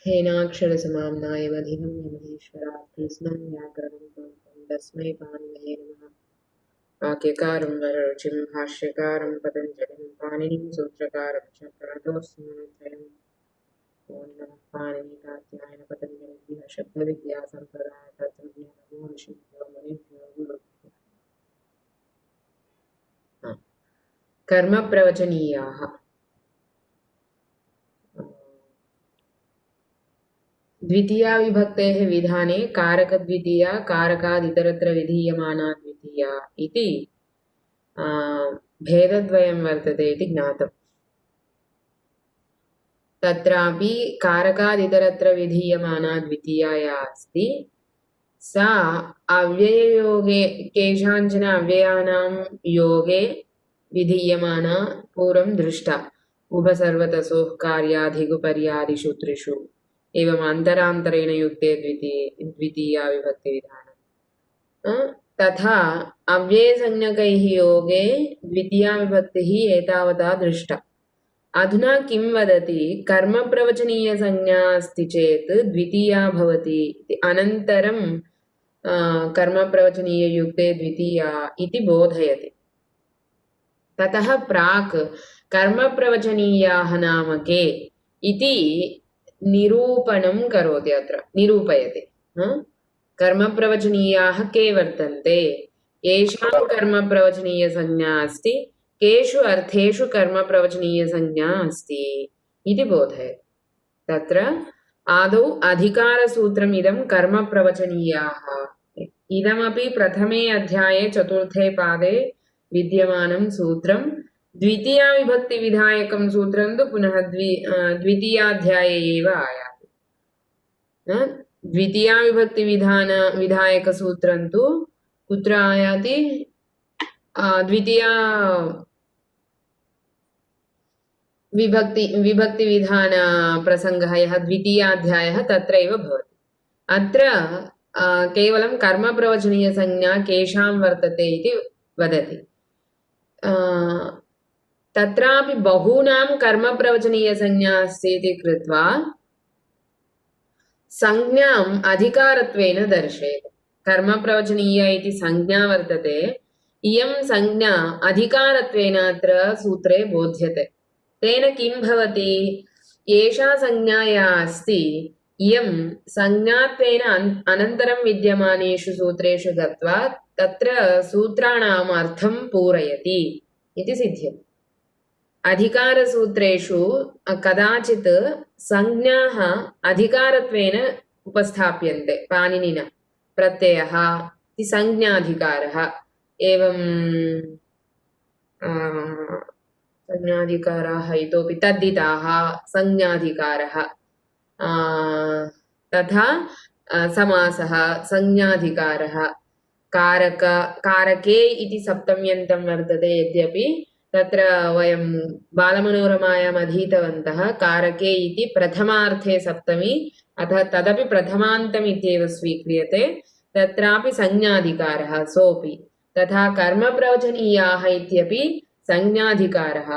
हेनाक्षरसमाम्नायमधिगं यमहेश्वरात् कृत्स्नं व्याकरणं प्रोक्तं तस्मै पाणिनये नमः। वाक्यकारं वररुचिं भाष्यकारं पतञ्जलिं पाणिनिं सूत्रकारं च प्रणतोऽस्मि गुणत्रयम्। ॐ नमः पाणिनिकात्यायन पतञ्जलिभ्यः शब्दविद्यासम्प्रदायकर्तृभ्यः नमो ऋषिभ्यो मुनिभ्यो गुरुभ्यः। कर्मप्रवचनीयाः द्वितीया विभक्तेः विधाने कारकद्वितीया कारकादितरत्र विधीयमाना द्वितीया इति भेदद्वयं वर्तते इति ज्ञातम्। तत्रापि कारकादितरत्र विधीयमाना द्वितीया या अस्ति सा अव्यययोगे केषाञ्चन अव्ययानां योगे विधीयमाना पूर्वं दृष्टा उभसर्वतसोः कार्याधिगुपर्यादिषु त्रिषु एवं अंतरांतरेण युक्ते द्वितीया विभक्ति विधानम्। तथा अव्ययसंज्ञकैः योगे द्वितीया विभक्तिः एतावता दृष्टा। अधुना किं वदति कर्मप्रवचनीयसंज्ञा अस्ति चेत् द्वितीया भवति अनन्तरं कर्मप्रवचनीययुक्ते द्वितीया इति बोधयति। ततः प्राक् कर्मप्रवचनीयाः नाम के इति निरूपणं करोति, अत्र निरूपयति। कर्मप्रवचनीयाः के वर्तन्ते, येषां कर्मप्रवचनीयसंज्ञा अस्ति, केषु अर्थेषु कर्मप्रवचनीयसंज्ञा अस्ति इति बोधयति। तत्र आदौ अधिकारसूत्रमिदं कर्मप्रवचनीयाः इदमपि प्रथमे अध्याये चतुर्थे पादे विद्यमानं सूत्रं। द्वितीया विभक्ति विधायकं सूत्रं तु पुनः द्वितीयाध्याये एव आयाति। द्वितीया विभक्ति विधायक सूत्रं तु कुत्र आयाति? द्वितीया विभक्ति विधान प्रसंगः यः द्वितीयाध्यायः तत्रैव भवति। अत्र केवलं कर्मप्रवचनीयसंज्ञा केषां वर्तते इति वदति। तत्रापि बहूनां कर्मप्रवचनीयसंज्ञा अस्ति इति कृत्वा संज्ञाम् अधिकारत्वेन दर्शयति। कर्मप्रवचनीय इति संज्ञा वर्तते, इयं संज्ञा अधिकारत्वेन अत्र सूत्रे बोध्यते। तेन किं भवति? एषा संज्ञा या अस्ति इयं संज्ञात्वेन अनन्तरं विद्यमानेषु सूत्रेषु गत्वा तत्र सूत्राणाम् अर्थं पूरयति इति सिद्ध्यति। अधिकारसूत्रेषु कदाचित् संज्ञाः अधिकारत्वेन उपस्थाप्यन्ते पाणिनिना। प्रत्ययः इति संज्ञाधिकारः, एवं संज्ञाधिकाराः इतोपि तद्धिताः संज्ञाधिकारः, तथा समासः संज्ञाधिकारः, कारके इति सप्तम्यन्तं वर्तते। यद्यपि तत्र वयं बालमनोरमायाम् अधीतवन्तः कारके इति प्रथमार्थे सप्तमी, अतः तदपि प्रथमान्तम् इत्येव स्वीक्रियते। तत्रापि संज्ञाधिकारः सोऽपि। तथा कर्मप्रवचनीयाः इत्यपि संज्ञाधिकारः,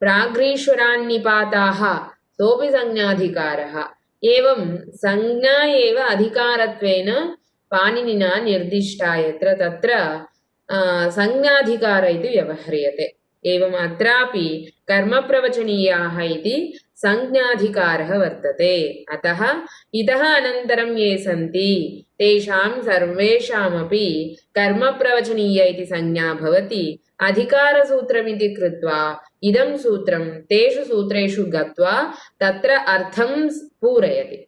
प्राग्रीश्वरान्निपाताः सोऽपि संज्ञाधिकारः। एवं संज्ञा एव अधिकारत्वेन पाणिनिना निर्दिष्टा यत्र तत्र संज्ञाधिकार इति व्यवह्रियते। एवं अत्रापि कर्मप्रवचनीयाः इति संज्ञाधिकारः वर्तते। अतः इतः अनन्तरं ये सन्ति तेषां सर्वेषामपि कर्मप्रवचनीय इति संज्ञा भवति। अधिकारसूत्रमिति कृत्वा इदं सूत्रं तेषु सूत्रेषु गत्वा तत्र अर्थं पूरयति।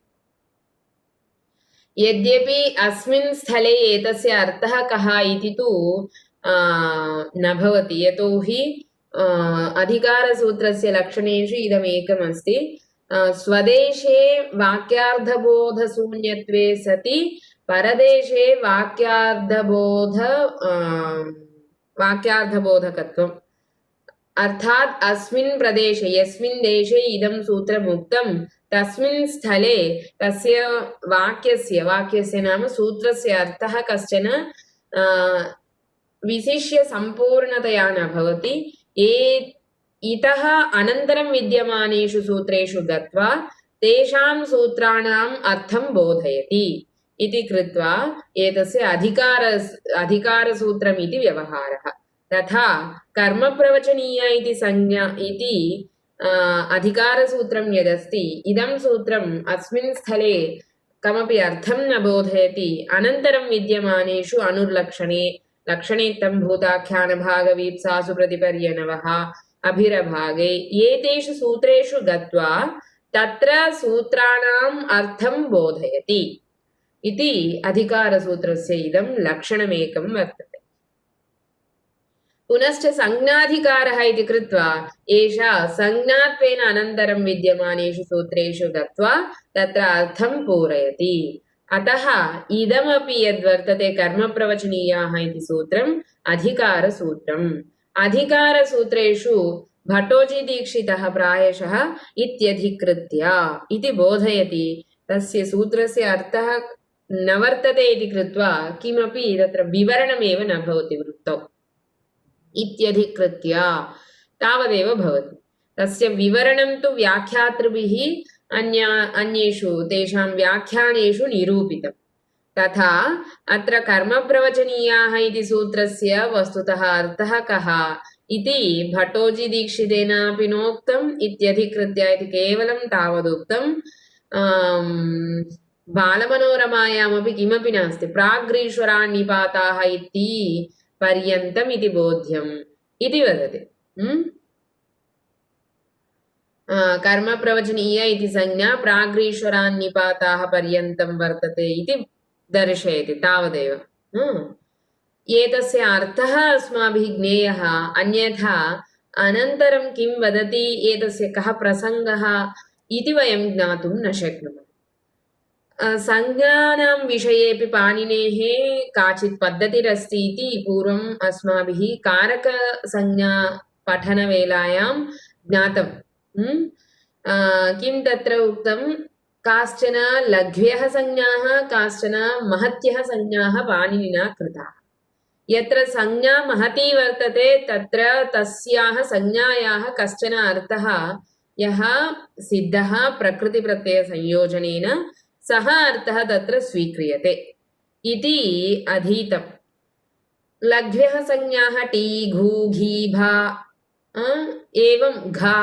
यद्यपि अस्मिन् स्थले एतस्य अर्थः कः इति तु न भवति, यतोहि अधिकारसूत्रस्य लक्षणेषु इदमेकम् अस्ति। स्वदेशे वाक्यार्थबोधशून्यत्वे सति परदेशे वाक्यार्थबोधकत्वम्। अर्थात् अस्मिन् प्रदेशे यस्मिन् देशे इदं सूत्रम् उक्तं तस्मिन् स्थले तस्य वाक्यस्य नाम सूत्रस्य अर्थः कश्चन विशिष्य सम्पूर्णतया न भवति। इतः अनन्तरं विद्यमानेषु सूत्रेषु गत्वा तेषां सूत्राणाम् अर्थं बोधयति इति कृत्वा एतस्य अधिकारसूत्रम् इति व्यवहारः। तथा कर्मप्रवचनीय इति संज्ञा इति अधिकारसूत्रं यदस्ति इदं सूत्रम् अस्मिन् स्थले कमपि अर्थं न बोधयति। अनन्तरं विद्यमानेषु अनुर्लक्षणे लक्षणेत्थं भूताख्यानभागवीप्सासु प्रतिपर्यनवः अभिरभागे एतेषु सूत्रेषु गत्वा तत्र सूत्राणाम् अर्थं बोधयति इति अधिकारसूत्रस्य इदं लक्षणमेकं वर्तते। पुनश्च संज्ञाधिकारः इति कृत्वा एषा संज्ञात्वेन अनन्तरं विद्यमानेषु सूत्रेषु गत्वा तत्र अर्थं पूरयति। अतः इदमपि यद्वर्तते कर्मप्रवचनीयाः इति सूत्रम् अधिकारसूत्रम्। अधिकारसूत्रेषु भट्टोजीदीक्षितः प्रायशः इत्यधिकृत्य इति बोधयति। तस्य सूत्रस्य अर्थः न वर्तते इति कृत्वा किमपि तत्र विवरणमेव न भवति वृत्तौ। इत्यधिकृत्य तावदेव भवति। तस्य विवरणं तु व्याख्यातृभिः अन्येषु तेषां व्याख्यानेषु निरूपितम्। तथा अत्र कर्मप्रवचनीयाः इति सूत्रस्य वस्तुतः अर्थः कः इति भट्टोजीदीक्षितेनापि नोक्तम् इत्यधिकृत्य इति केवलं तावदुक्तं। बालमनोरमायामपि किमपि नास्ति। प्राग्रीश्वरान्निपाताः इति पर्यन्तम् इति बोध्यम् इति वदति। कर्मप्रवचनीय इति संज्ञा प्राग्रीश्वरान्निपाताः पर्यन्तं वर्तते इति दर्शयति तावदेव। एतस्य अर्थः अस्माभिः ज्ञेयः। अन्यथा अनन्तरं किं वदति, एतस्य कः प्रसङ्गः इति वयं ज्ञातुं न शक्नुमः। संज्ञानां विषयेऽपि पाणिनेः काचित् पद्धतिरस्ति इति पूर्वम् अस्माभिः कारकसंज्ञा पठनवेलायां ज्ञातं। किं तत्र उक्तं, काश्चन लघ्व्यः संज्ञाः काश्चन महत्यः संज्ञाः पाणिनिना कृताः। यत्र संज्ञा महती वर्तते तत्र तस्याः संज्ञायाः कश्चन अर्थः यः सिद्धः प्रकृतिप्रत्ययसंयोजनेन सः अर्थः तत्र स्वीक्रियते इति अधीतम्। लघ्व्यः संज्ञाः टी घू घी भा एवं घा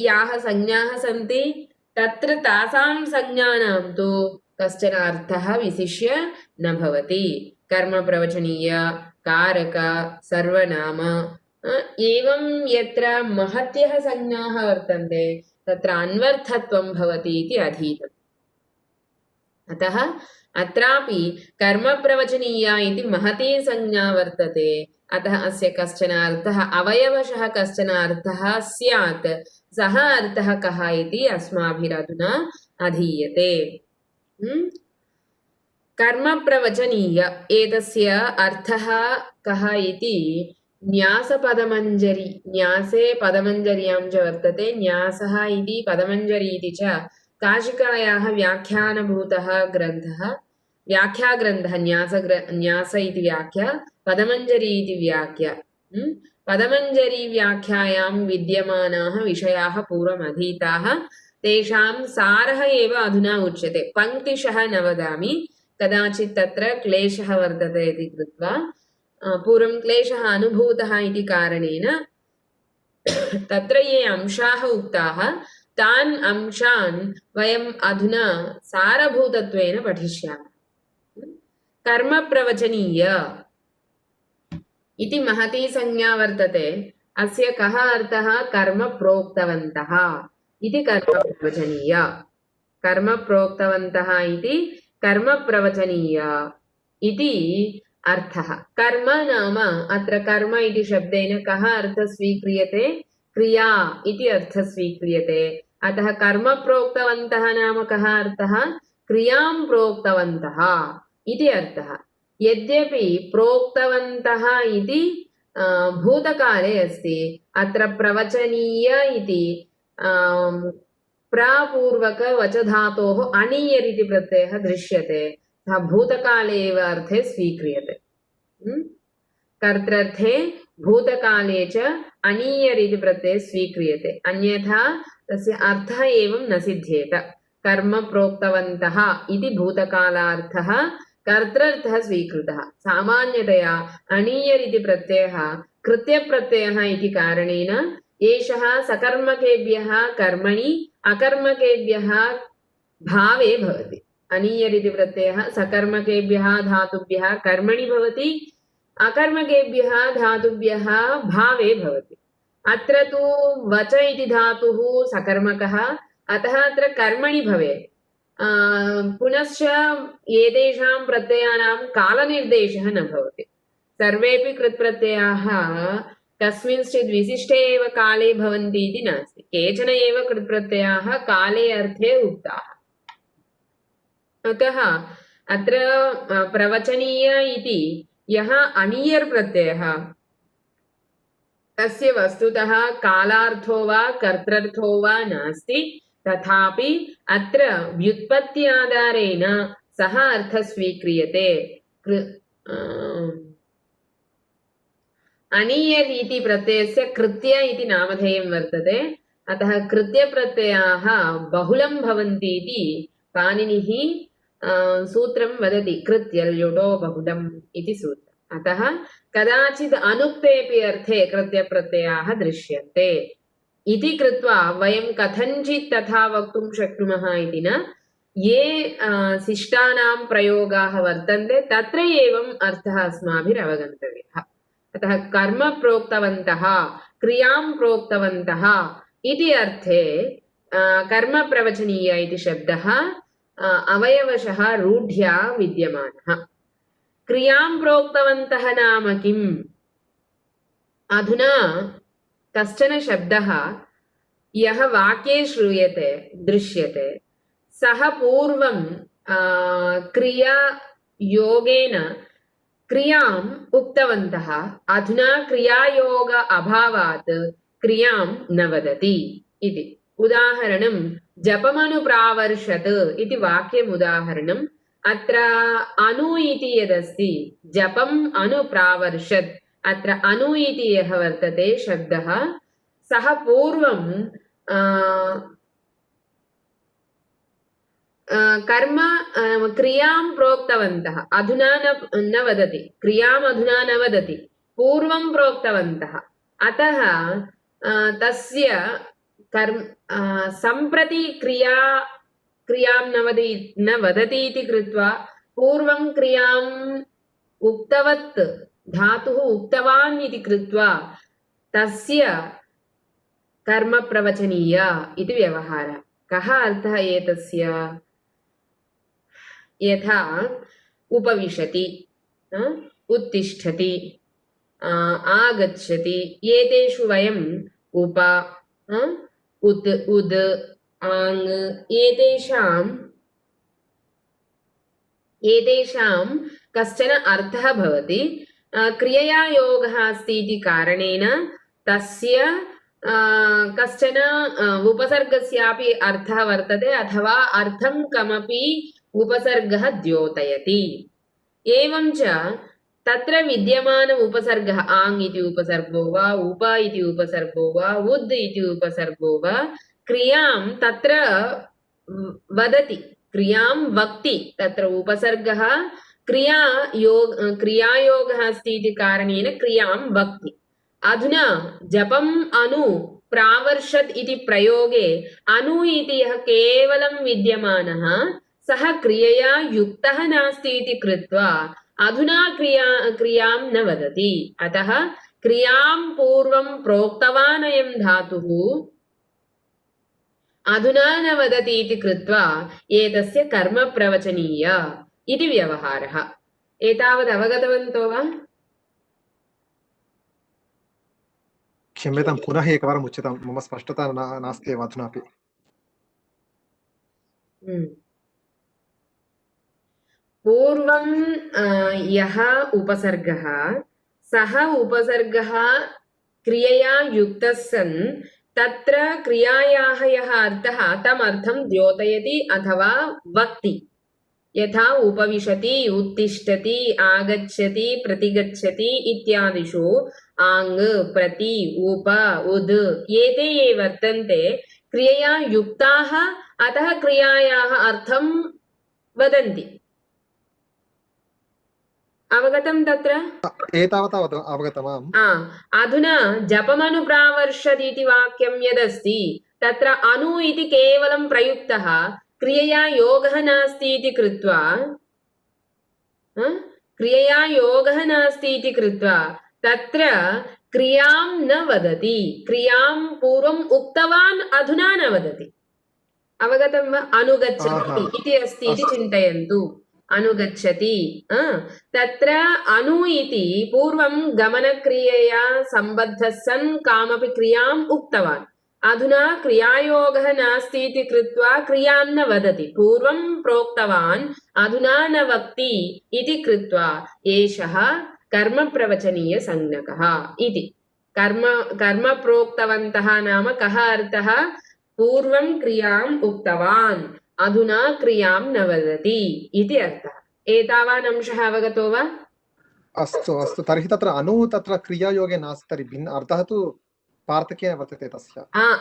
याः संज्ञाः सन्ति तत्र तासां संज्ञानां तु कश्चन अर्थः विशिष्य न भवति। कर्मप्रवचनीय, कारक, सर्वनाम एवं यत्र महत्यः संज्ञाः वर्तन्ते तत्र अन्वर्थत्वं भवति इति अधीतम्। अतः अत्रापि कर्मप्रवचनीया इति महती संज्ञा वर्तते। अतः अस्य कश्चन अर्थः अवयवशः कश्चन अर्थः स्यात्। सः अर्थः कः इति अस्माभिरधुना अधीयते। कर्मप्रवचनीय एतस्य अर्थः कः इति न्यासपदमञ्जरी, न्यासे पदमञ्जर्यां च वर्तते। न्यासः इति पदमञ्जरी इति च काशिकायाः व्याख्यानभूतः ग्रन्थः, व्याख्याग्रन्थः। न्यास इति व्याख्या, पदमञ्जरी इति व्याख्या। पदमञ्जरी व्याख्यायां विद्यमानाः विषयाः पूर्वमधीताः, तेषां सारः एव अधुना उच्यते। पङ्क्तिशः न वदामि, कदाचित् तत्र क्लेशः वर्तते इति कृत्वा। पूर्वं क्लेशः अनुभूतः इति कारणेन तत्र ये अंशाः उक्ताः तान् अंशान् वयम् अधुना सारभूतत्वेन पठिष्यामः। कर्मप्रवचनीय इति महती संज्ञा वर्तते। अस्य कः अर्थः? कर्म प्रोक्तवन्तः इति कर्मप्रवचनीय। कर्म प्रोक्तवन्तः इति कर्मप्रवचनीय इति अर्थः। कर्म नाम अत्र कर्म इति शब्देन कः अर्थः स्वीक्रियते? क्रिया इति अर्थः स्वीक्रियते। अतः कर्म प्रोक्तवन्तः नाम कः अर्थः? क्रियां प्रोक्तवन्तः इति अर्थः। यद्यपि प्रोक्तवन्तः इति भूतकाले अस्ति, अत्र प्रवचनीय इति प्रापूर्वकवचधातोः अनीयर् इति प्रत्ययः दृश्यते। सः भूतकाले एव अर्थे स्वीक्रियते। कर्तृर्थे भूतकाले च अनीयर् इति प्रत्ययः स्वीक्रियते, अन्यथा तस्य अर्थः एवं न सिद्ध्येत। कर्म प्रोक्तवन्तः इति भूतकालार्थः कर्तृर्थः स्वीकृतः। सामान्यतया अनीयर् इति प्रत्ययः कृत्यप्रत्ययः इति कारणेन एषः सकर्मकेभ्यः कर्मणि अकर्मकेभ्यः भावे भवति। अनीयर् इति प्रत्ययः सकर्मकेभ्यः धातुभ्यः कर्मणि भवति, अकर्मकेभ्यः धातुभ्यः भावे भवति। अत्र तु वच इति धातुः सकर्मकः, अतः अत्र कर्मणि भवेत्। पुनश्च एतेषां प्रत्ययानां कालनिर्देशः न भवति। सर्वेपि कृत्प्रत्ययाः कस्मिंश्चित् विशिष्टे एव काले भवन्ति इति नास्ति। केचन एव कृत्प्रत्ययाः काले अर्थे उक्ताः। अतः अत्र प्रवचनीय इति यः अनीयर् प्रत्ययः तस्य वस्तुतः कालार्थो वा कर्तृर्थो वा नास्ति, तथापि अत्र व्युत्पत्ति आधारेण सः अर्थः स्वीक्रियते। अनीयर् इति प्रत्ययस्य कृत्य इति नामधेयं वर्तते, अतः कृत्यप्रत्ययाः बहुलं भवन्ति इति पाणिनिः सूत्रं वदति, कृत्यल्युटो बहुलम् इति सूत्रम्। अतः कदाचित् अनुक्तेऽपि अर्थे कृत्यप्रत्ययाः दृश्यन्ते इति कृत्वा वयं कथञ्चित् तथा वक्तुं शक्नुमः इति न। ये शिष्टानां प्रयोगाः वर्तन्ते तत्र एवम् अर्थः अस्माभिः अवगन्तव्यः। अतः कर्म प्रोक्तवन्तः, क्रियां प्रोक्तवन्तः इति अर्थे कर्म प्रवचनीय इति शब्दः अवयवशः रूढ्या विद्यमानः। क्रियां प्रोक्तवन्तः नाम किम्? अधुना कश्चन शब्दः यः वाक्ये श्रूयते दृश्यते, सः पूर्वं क्रियायोगेन क्रियाम् उक्तवन्तः, अधुना क्रियायोग अभावात् क्रियां न वदति इति। उदाहरणं जपमनुप्रावर्षत् इति वाक्यम् उदाहरणम्। अत्र अनु इति यदस्ति, जपम् अनुप्रावर्षत्, अत्र अनु इति यः वर्तते शब्दः, सः पूर्वं कर्म क्रियां प्रोक्तवन्तः, अधुना न वदति, क्रियाम् अधुना न वदति, पूर्वं प्रोक्तवन्तः। अतः तस्य कर्म सम्प्रति क्रियां न वदति इति कृत्वा पूर्वं क्रियाम् उक्तवत् धातुः उक्तवान् इति कृत्वा तस्य कर्म प्रवचनीय इति व्यवहारः। कः अर्थः एतस्य? यथा उपविशति, उत्तिष्ठति, आगच्छति, एतेषु वयम् उप, उत्, उद्, आङ् एतेषां कश्चन अर्थः भवति। क्रियया योगः अस्ति इति कारणेन तस्य कश्चन उपसर्गस्यापि अर्थः वर्तते, अथवा अर्थं कमपि उपसर्गः द्योतयति। एवं च तत्र विद्यमान उपसर्गः आङ् इति उपसर्गो वा, उप इति उपसर्गो वा, उद् इति उपसर्गो वा क्रियां तत्र वदति, क्रियां वक्ति। तत्र उपसर्गः क्रियायोगः अस्ति इति कारणेन क्रियां वक्ति। अधुना जपम् अनु प्रावर्षत् इति प्रयोगे अनु इति यः केवलं विद्यमानः सः क्रियया युक्तः नास्ति इति कृत्वा अधुना क्रियां न वदति। अतः क्रियां पूर्वं प्रोक्तवान् अयं धातुः अधुना न वदति इति कृत्वा एतस्य कर्म प्रवचनीय इति व्यवहारः। एतावत् अवगतवन्तो वा? क्षम्यतां, पुनः एकवारम् उच्यतां, मम स्पष्टता नास्ति एव अधुनापि। पूर्वं यः उपसर्गः, सः उपसर्गः क्रियया युक्तः सन् तत्र क्रियायाः यः अर्थः तम् अर्थं द्योतयति अथवा वक्ति। यथा उपविशति, उत्तिष्ठति, आगच्छति, प्रतिगच्छति इत्यादिषु आङ्, प्रति, उप, उद् एते ये वर्तन्ते क्रियया युक्ताः, अतः क्रियायाः अर्थं वदन्ति। अवगतं तत्र? एतावता अवगतमाम्। अधुना जपमनुप्रावर्षद् इति वाक्यं यदस्ति तत्र अनु इति केवलं प्रयुक्तः, क्रियया योगः नास्ति इति कृत्वा, क्रियया योगः नास्ति इति कृत्वा तत्र क्रियां न वदति। क्रियां पूर्वम् उक्तवान्, अधुना न वदति। अवगतं वा? अनुगच्छति इति अस्ति इति चिन्तयन्तु। अनुगच्छति, तत्र अनु इति पूर्वं गमनक्रियया सम्बद्धः सन् कामपि क्रियाम् उक्तवान्, अधुना क्रियायोगः नास्ति इति कृत्वा क्रियां न वदति। पूर्वं प्रोक्तवान्, अधुना न वक्ति इति कृत्वा एषः कर्मप्रवचनीयसंज्ञकः इति। कर्म प्रोक्तवन्तः नाम कः अर्थः? पूर्वं क्रियाम् उक्तवान्, अधुना क्रियां न वदति इति अर्थः। एतावान् अंशः अवगतो वा? अस्तु अस्तु, तर्हि तत्र अनु तत्र क्रियायोगे नास्ति, तर्हि भिन्न अर्थः तु पार्थक्येन वर्तते तस्य।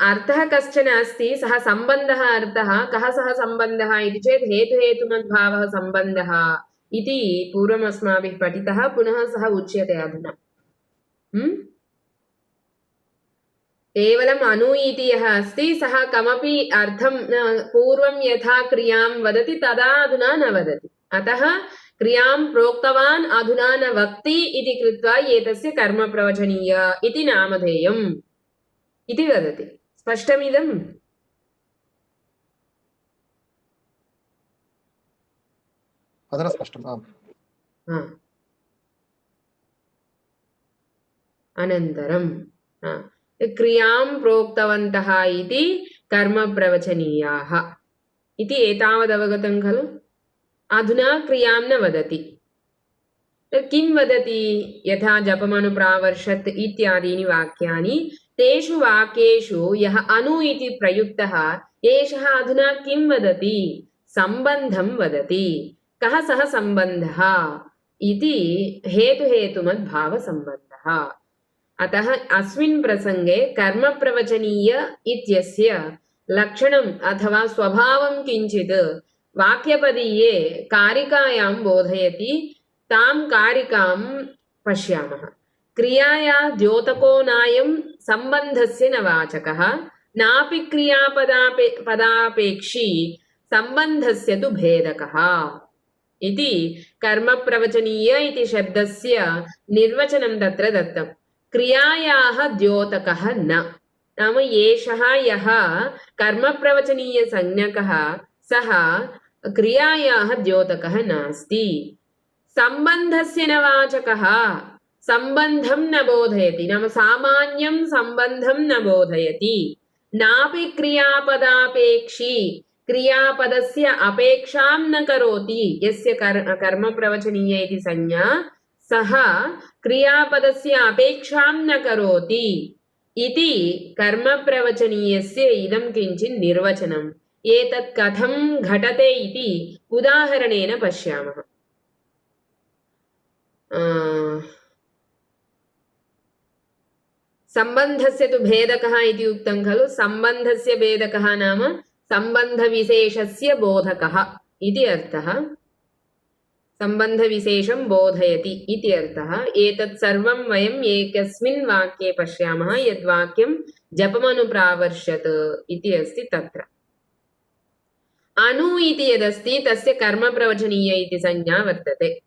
अर्थः कश्चन अस्ति, सः सम्बन्धः अर्थः। कः सः सम्बन्धः इति चेत् हेतुहेतुमद्भावः सम्बन्धः इति पूर्वम् अस्माभिः पठितः, पुनः सः उच्यते अधुना। केवलम् अनु इति यः अस्ति सः कमपि अर्थं पूर्वं यथा क्रियां वदति तदा अधुना न वदति। अतः क्रियां प्रोक्तवान्, अधुना न वक्ति इति कृत्वा एतस्य कर्मप्रवचनीय इति नामधेयम् इति वदति। स्पष्टमिदम्? अधुना स्पष्टम्। आम्। अनन्तरं क्रियां प्रोक्तवन्तः इति कर्मप्रवचनीयाः इति एतावदवगतं खलु? अधुना क्रियां न वदति। किं वदति? यथा जपमनुप्रावर्षत् इत्यादीनि वाक्यानि, तेषु वाक्येषु यः अनु इति प्रयुक्तः एषः अधुना किं वदति? सम्बन्धं वदति। कः सः सम्बन्धः इति? हेतुहेतुमद्भावसम्बन्धः। अतः अस्मिन् प्रसङ्गे कर्मप्रवचनीय इत्यस्य लक्षणम् अथवा स्वभावं किञ्चित् वाक्यपदीये कारिकायां बोधयति। तां कारिकां पश्यामः। क्रियाया द्योतको नायं सम्बन्धस्य न वाचकः, नापि क्रियापदापेक्षी सम्बन्धस्य तु भेदकः इति कर्मप्रवचनीय इति शब्दस्य निर्वचनं तत्र दत्तम्। क्रियायाः द्योतकः न, नाम एषः यः कर्मप्रवचनीयसंज्ञकः सः क्रियायाः द्योतकः नास्ति। सम्बन्धस्य न वाचकः, सम्बन्धं न बोधयति, नाम सामान्यं सम्बन्धं न बोधयति। नापि क्रियापदापेक्षी, क्रियापदस्य अपेक्षां न करोति। यस्य कर्मप्रवचनीय इति संज्ञा, सः क्रियापदस्य अपेक्षां न करोति इति कर्मप्रवचनीयस्य इदं किञ्चित् निर्वचनम्। एतत् कथं घटते इति उदाहरणेन पश्यामः। सम्बन्धस्य तु भेदकः इति उक्तं खलु? सम्बन्धस्य भेदकः नाम सम्बन्धविशेषस्य बोधकः इति अर्थः। सम्बन्धविशेषं बोधयति इति अर्थः। एतत् सर्वं वयम् एकस्मिन् वाक्ये पश्यामः, यद्वाक्यं जपमनुप्रावर्षत् इति अस्ति तत्र। अनु इति यदस्ति तस्य कर्मप्रवचनीय इति संज्ञा वर्तते।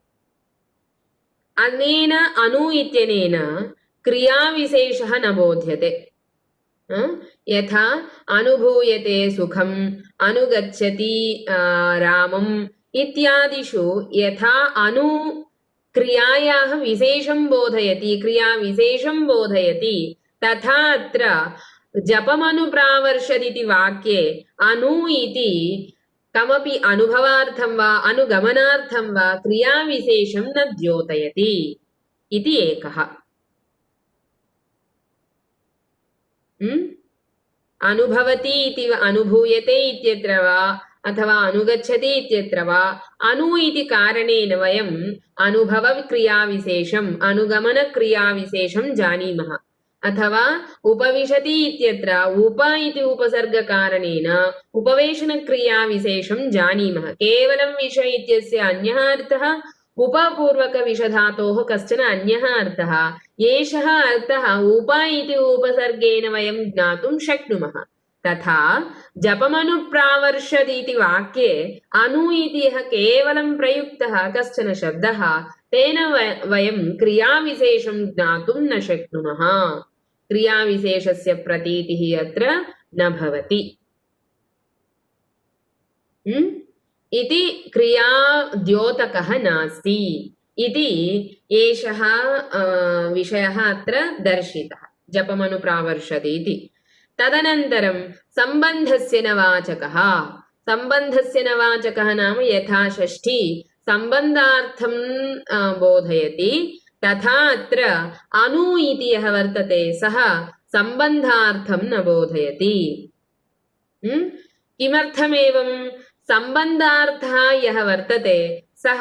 अनेन अनु इत्यनेन क्रियाविशेषः न बोध्यते। यथा अनुभूयते सुखम्, अनुगच्छति रामम् इत्यादिषु यथा अनु क्रियायाः विशेषं बोधयति, क्रियाविशेषं बोधयति, तथा अत्र जपमनुप्रावर्षदिति वाक्ये अनु इति कमपि अनुभवार्थं वा अनुगमनार्थं वा क्रियाविशेषं न द्योतयति इति एकः। अनुभवति इति अनुभूयते इत्यत्र वा अथवा अनुगच्छति इत्यत्र वा अनु इति कारणेन वयम् अनुभवक्रियाविशेषम् अनुगमनक्रियाविशेषं जानीमः अथवा उपविशति इत्यत्र उप इति उपसर्गकारणेन उपवेशनक्रियाविशेषं जानीमः केवलं विषय इत्यस्य अन्यः अर्थः उपपूर्वकविषधातोः कश्चन अन्यः अर्थः एषः अर्थः उप इति उपसर्गेण वयं ज्ञातुं शक्नुमः तथा जपमनुप्रावर्षदिति वाक्ये अनु इति यः केवलं प्रयुक्तः कश्चन शब्दः तेन वयं क्रियाविशेषं ज्ञातुं न शक्नुमः क्रियाविशेषस्य प्रतीतिः अत्र न भवति इति क्रियाद्योतकः नास्ति इति एषः विषयः अत्र दर्शितः जपमनुप्रावर्षति इति तदनन्तरं सम्बन्धस्य नवाचकः नाम यथा षष्ठी सम्बन्धार्थं बोधयति तथा अत्र अनु इति यः वर्तते सः सम्बन्धार्थं न बोधयति किमर्थमेवं सम्बन्धार्थः यः वर्तते सः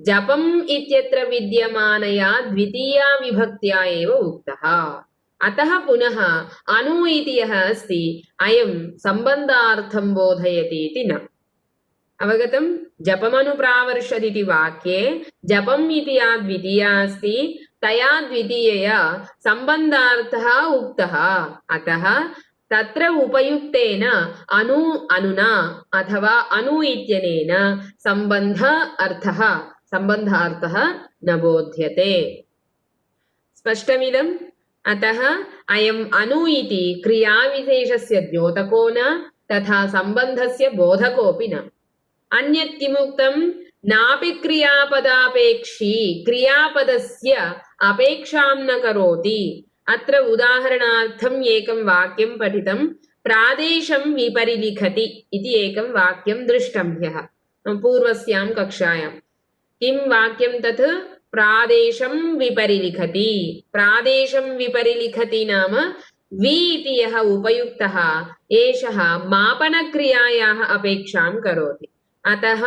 जपम् इत्यत्र विद्यमानया द्वितीया विभक्त्या एव उक्तः अतः पुनः अनु इति यः अस्ति अयं सम्बन्धार्थं बोधयति इति न अवगतं जपमनुप्रावर्षदिति वाक्ये जपम् इति या द्वितीया अस्ति तया द्वितीयया सम्बन्धार्थः उक्तः अतः तत्र उपयुक्तेन अनुना अथवा अनु इत्यनेन सम्बन्धार्थः न बोध्यते स्पष्टमिदम् अतः अयम् अनु इति क्रियाविशेषस्य द्योतको न तथा सम्बन्धस्य बोधकोऽपि न अन्यत् किमुक्तं नापि क्रियापदापेक्षी क्रियापदस्य अपेक्षां न करोति अत्र उदाहरणार्थम् एकं वाक्यं पठितं प्रादेशं विपरिलिखति इति एकं वाक्यं दृष्टं ह्यः पूर्वस्यां कक्षायां किं वाक्यं तत् प्रादेशं विपरिलिखति नाम वि इति यः उपयुक्तः एषः मापनक्रियायाः अपेक्षां करोति अतः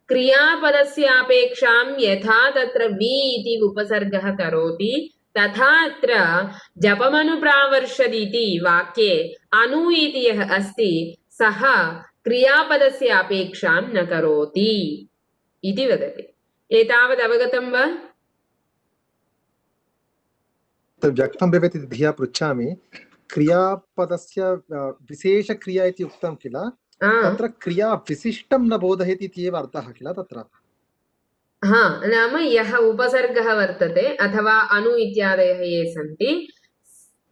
क्रियापदस्य अपेक्षां यथा तत्र वि इति उपसर्गः करोति तथा अत्र जपमनुप्रावर्षदिति वाक्ये अनु इति यः अस्ति सः क्रियापदस्य अपेक्षां न करोति इति वदति एतावत् अवगतं वा व्यक्तं भवेत् इति धिया पृच्छामि क्रियापदस्य विशेषक्रिया इति उक्तं किल तत्र क्रिया विशिष्टं न बोधयति इति एव अर्थः किल तत्र नाम यः उपसर्गः वर्तते अथवा अनु इत्यादयः ये सन्ति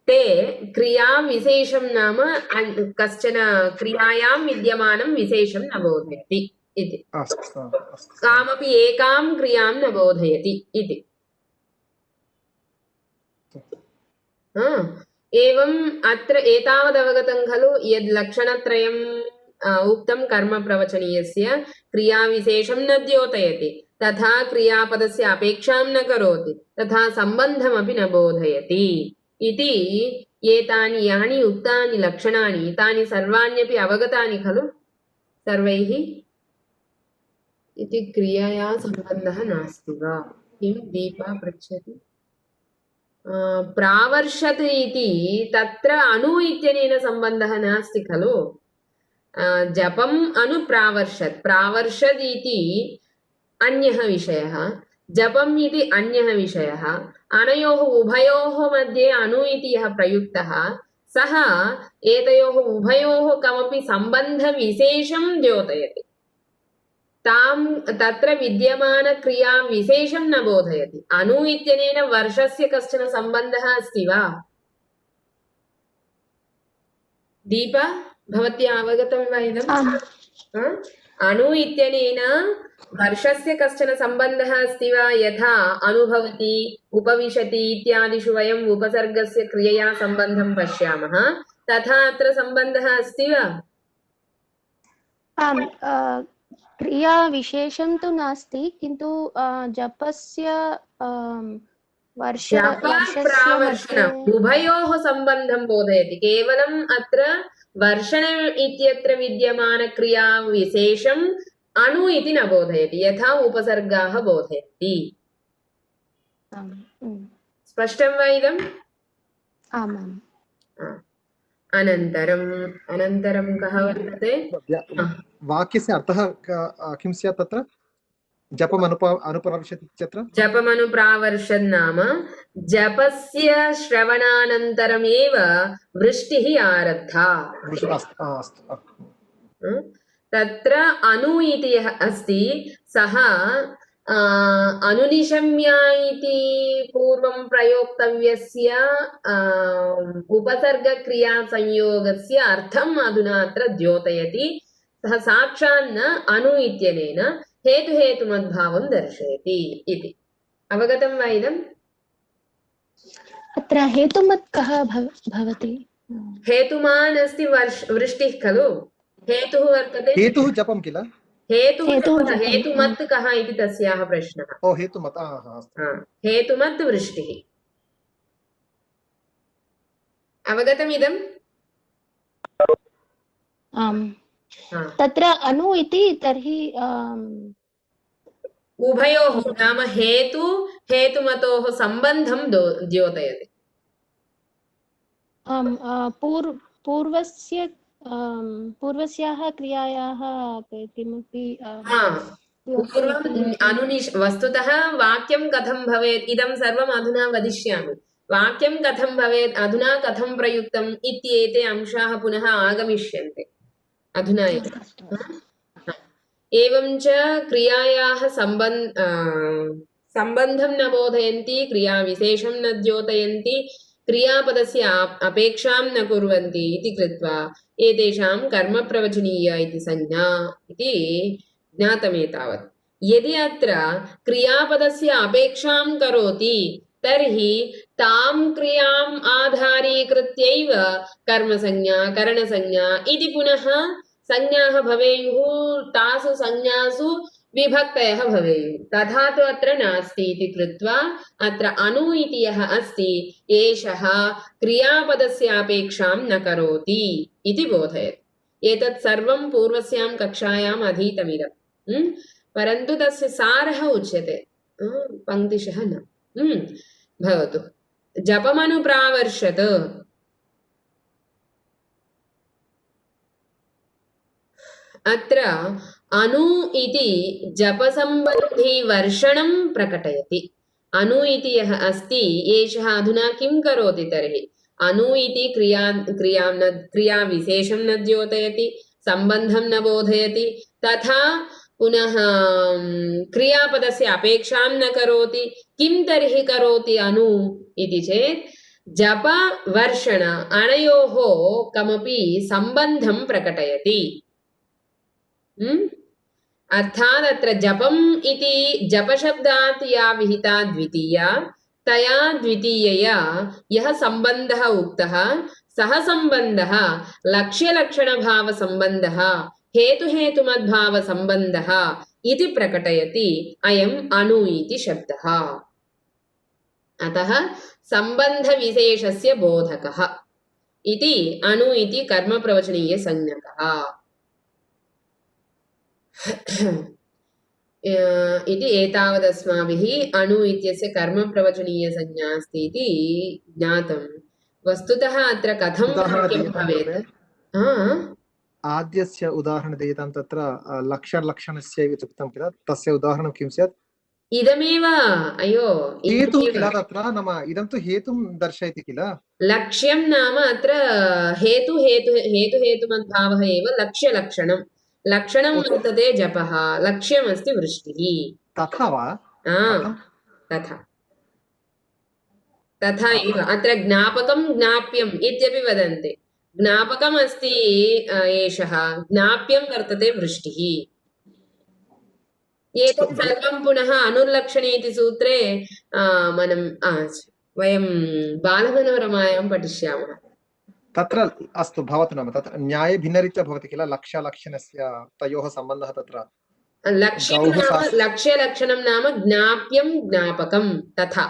ते क्रियाविशेषं नाम कश्चन क्रियायां विद्यमानं विशेषं न बोधयति इति कामपि एकां क्रियां न बोधयति इति एवम् अत्र एतावद् अवगतं खलु यद् लक्षणत्रयम् उक्तं कर्मप्रवचनीयस्य क्रियाविशेषं न द्योतयति तथा क्रियापदस्य अपेक्षां न करोति तथा सम्बन्धमपि न बोधयति इति एतानि यानि उक्तानि लक्षणानि तानि सर्वाण्यपि अवगतानि खलु सर्वैः इति क्रियया सम्बन्धः नास्ति वा किं दीपा पृच्छति प्रावर्षत् इति तत्र अनु इत्यनेन सम्बन्धः नास्ति खलु जपम् अनुप्रावर्षत् इति अन्यः विषयः जपम् इति अन्यः विषयः अनयोः उभयोः मध्ये अनु इति यः प्रयुक्तः सः एतयोः उभयोः कमपि सम्बन्धविशेषं द्योतयति तत्र विद्यमानक्रियां विशेषं न बोधयति अनु इत्यनेन वर्षस्य कश्चन सम्बन्धः अस्ति वा दीपा भवत्या अवगतं वा इदम् अनु इत्यनेन वर्षस्य कश्चन सम्बन्धः अस्ति वा यथा अनुभवति उपविशति इत्यादिषु वयम् उपसर्गस्य क्रियया सम्बन्धं पश्यामः तथा अत्र सम्बन्धः अस्ति वा क्रिया विशेषं तु नास्ति किन्तु जपस्य प्रावर्षणम् उभयोः सम्बन्धं बोधयति केवलम् अत्र वर्षणम् इत्यत्र विद्यमानक्रियाविशेषम् अणु इति न बोधयति यथा उपसर्गाः बोधयन्ति। स्पष्टं वा इदम्? आमाम्। अनन्तरं कः वर्तते? वाक्यस्य अर्थः किं स्यात् तत्र? जपम् अनुप्रावर्षत् इत्यत्र जपमनुप्रावर्षन् नाम जपस्य श्रवणानन्तरमेव वृष्टिः आरब्धा। तत्र अनु इति यः अस्ति सः अनुनिशम्य इति पूर्वं प्रयोक्तव्यस्य उपसर्गक्रियासंयोगस्य अर्थम् अधुना अत्र द्योतयति। सः साक्षात् न अनु इत्यनेन हेतुहेतुमद्भावं दर्शयति इति। अवगतं वा इदम्? अत्र हेतुमत् कः भवति? हेतुमान् अस्ति वृष्टिः खलु। हेतुः वर्तते, हेतुः जपं किल। हेतुमत् कः इति तस्याः प्रश्नः। ओ हेतुमत्, हेतुमत् वृष्टिः। अवगतम् इदम्? आम्। तत्र अनु इति तर्हि उभयोः नाम हेतुमतोः सम्बन्धं द्योतयति। पूर्वस्याः क्रियायाः किमपि वस्तुतः वाक्यं कथं भवेत् इदं सर्वम् अधुना वदिष्यामि। वाक्यं कथं भवेत्, अधुना कथं प्रयुक्तम् इत्येते अंशाः पुनः आगमिष्यन्ते अधुना एव। एवं च क्रियायाः सम्बन्धं न बोधयन्ति, क्रियाविशेषं न द्योतयन्ति, क्रियापदस्य अपेक्षां न कुर्वन्ति इति कृत्वा एतेषां कर्मप्रवचनीय इति संज्ञा इति ज्ञातमेतावत्। यदि अत्र क्रियापदस्य अपेक्षां करोति तर्हि तां क्रियाम् आधारीकृत्यैव कर्मसंज्ञा करणसंज्ञा इति पुनः संज्ञाः भवेयुः। तासु संज्ञासु विभक्तयः भवेयुः। तथा तु अत्र नास्ति इति कृत्वा अत्र अनु इति यः अस्ति एषः क्रियापदस्य अपेक्षां न करोति इति बोधयति। एतत् सर्वं पूर्वस्यां कक्षायाम् अधीतमिदं, परन्तु तस्य सारः उच्यते, पङ्क्तिशः न। भवतु। जपमनुप्रावर्षत्। अत्र अनु इति जपसम्बन्धी वर्षणं प्रकटयति। अनु इति यः अस्ति एषः अधुना किं करोति तर्हि? अनु इति क्रियाविशेषं न द्योतयति, सम्बन्धं न बोधयति, तथा पुनः क्रियापदस्य अपेक्षां न करोति। किं तर्हि करोति अनु इति चेत् जप वर्षण अनयोः कमपि सम्बन्धं प्रकटयति। अर्थात् अत्र जपम् इति जपशब्दात् या विहिता द्वितीया, तया द्वितीयया यः सम्बन्धः उक्तः सः सम्बन्धः लक्ष्यलक्षणभावसम्बन्धः हेतुहेतुमद्भावसम्बन्धः इति प्रकटयति अयम् अनु इति शब्दः। अतः सम्बन्धविशेषस्य बोधकः इति अनु इति कर्मप्रवचनीयसंज्ञकः इति एतावदस्माभिः अणु इत्यस्य कर्मप्रवचनीयसंज्ञा अस्ति इति ज्ञातं। वस्तुतः अत्र कथं वाक्यं भवेत्? आद्यस्य उदाहरणं दीयतां। तत्र लक्षणस्य इति उक्तं किल, तस्य उदाहरणं किं स्यात्? इदमेव। अयो हेतुः किल तत्र, नाम इदं तु हेतुं दर्शयति किल। लक्ष्यं नाम अत्र हेतुहेतुमद्भावः एव लक्ष्यलक्षणं। लक्षणं वर्तते जपः, लक्ष्यमस्ति वृष्टिः। तथा वा? तथा एव अत्र ज्ञापकं ज्ञाप्यम् इत्यपि वदन्ति। ज्ञापकम् अस्ति एषः, ज्ञाप्यं वर्तते वृष्टिः। एतत् सर्वं पुनः अनुर्लक्षणे इति सूत्रे वयं बालमनोरमायां पठिष्यामः। तत्र अस्तु भवतु। नाम तत्र न्याये भिन्नरीत्या भवति किल लक्ष्यलक्षणस्य तयोः सम्बन्धः। तत्र लक्ष्यलक्षणं नाम ज्ञाप्यं ज्ञापकं तथा।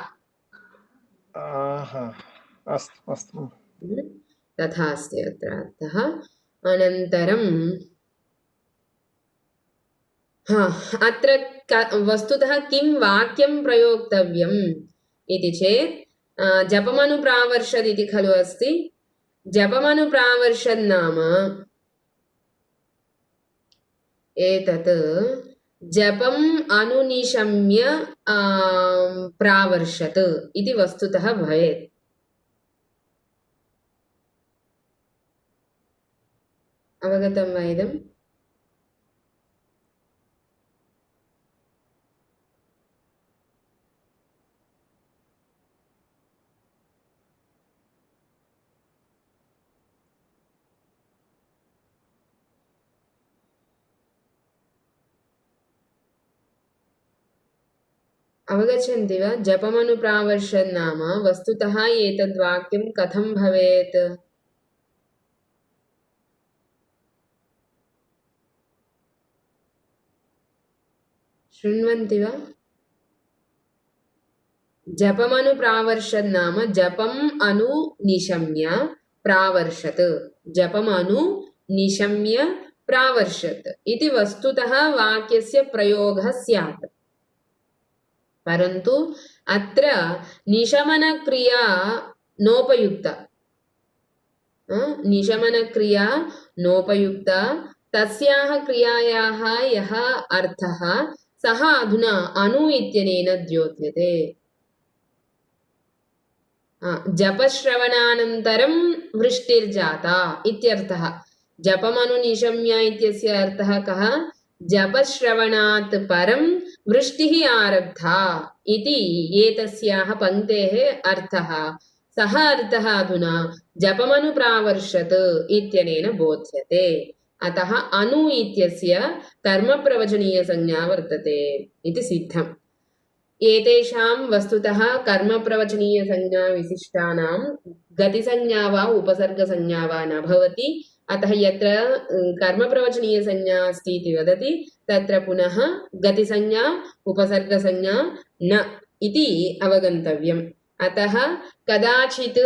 अस्तु अस्तु। तथा अस्ति अत्र अर्थः। अनन्तरं अत्र वस्तुतः किं वाक्यं प्रयोक्तव्यम् इति चेत् जपमनुप्रावर्षद् इति खलु अस्ति। जपमनुप्रावर्षद् नाम एतत् जपम् अनुनिशम्य प्रावर्षत् इति वस्तुतः भवेत्। अवगतं वा इदम्? अवगच्छन्ति वा? जपमनुप्रावर्षद् नाम वस्तुतः एतद् वाक्यं कथं भवेत्? शृण्वन्ति वा? जपमनुप्रावर्षद् नाम जपम् अनुनिशम्य प्रावर्षत्, जपम् अनुनिशम्य प्रावर्षत् इति वस्तुतः वाक्यस्य प्रयोगः स्यात्। परन्तु अत्र निशमनक्रिया नोपयुक्ता, निशमनक्रिया नोपयुक्ता। तस्याः क्रियायाः यः अर्थः सः अधुना अनु इत्यनेन द्योत्यते। जपश्रवणानन्तरं वृष्टिर्जाता इत्यर्थः। जपमनुनिशम्य इत्यस्य अर्थः कः? जपश्रवणात् परं वृष्टिः आरब्धा इति एतस्याः पङ्क्तेः अर्थः। सः अर्थः अधुना जपमनुप्रावर्षत् इत्यनेन बोध्यते। अतः अनु इत्यस्य कर्मप्रवचनीयसंज्ञा वर्तते इति सिद्धम्। एतेषां वस्तुतः कर्मप्रवचनीयसंज्ञा विशिष्टानां गतिसंज्ञा वा उपसर्गसंज्ञा वा न भवति। अतः यत्र कर्मप्रवचनीयसंज्ञा अस्ति इति वदति तत्र पुनः गतिसंज्ञा उपसर्गसंज्ञा न इति अवगन्तव्यम्। अतः कदाचित्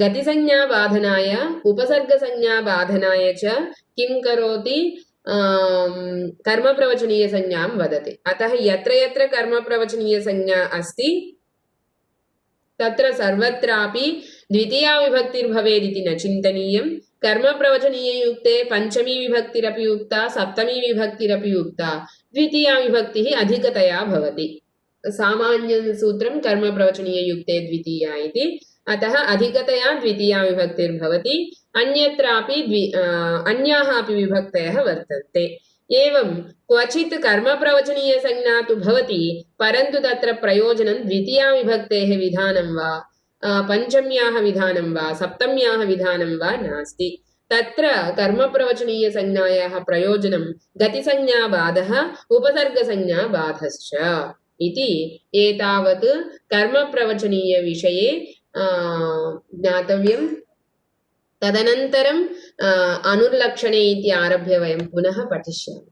गतिसंज्ञाबाधनाय उपसर्गसंज्ञाबाधनाय च किं करोति? कर्मप्रवचनीयसंज्ञां वदति। अतः यत्र यत्र कर्मप्रवचनीयसंज्ञा अस्ति तत्र सर्वत्रापि द्वितीया विभक्तिर्भवेदिति न चिन्तनीयम्। कर्मप्रवचनीययुक्ते पञ्चमी विभक्तिरपि युक्ता, सप्तमी विभक्तिरपि युक्ता, द्वितीया विभक्तिः अधिकतया भवति। सामान्यसूत्रं कर्मप्रवचनीययुक्ते द्वितीया इति। अतः अधिकतया द्वितीया विभक्तिर्भवति। अन्यत्रापि अन्याः अपि विभक्तयः वर्तन्ते। एवं क्वचित् कर्मप्रवचनीयसंज्ञा तु भवति, परन्तु तत्र प्रयोजनं द्वितीया विभक्तेः विधानं वा पञ्चम्याः विधानं वा सप्तम्याः विधानं वा नास्ति। तत्र कर्मप्रवचनीयसंज्ञायाः प्रयोजनं गतिसंज्ञाबाधः उपसर्गसंज्ञाबाधश्च इति एतावत् कर्मप्रवचनीयविषये ज्ञातव्यम्। तदनन्तरं अनुर्लक्षणे इति आरभ्य वयं पुनः पठिष्यामः।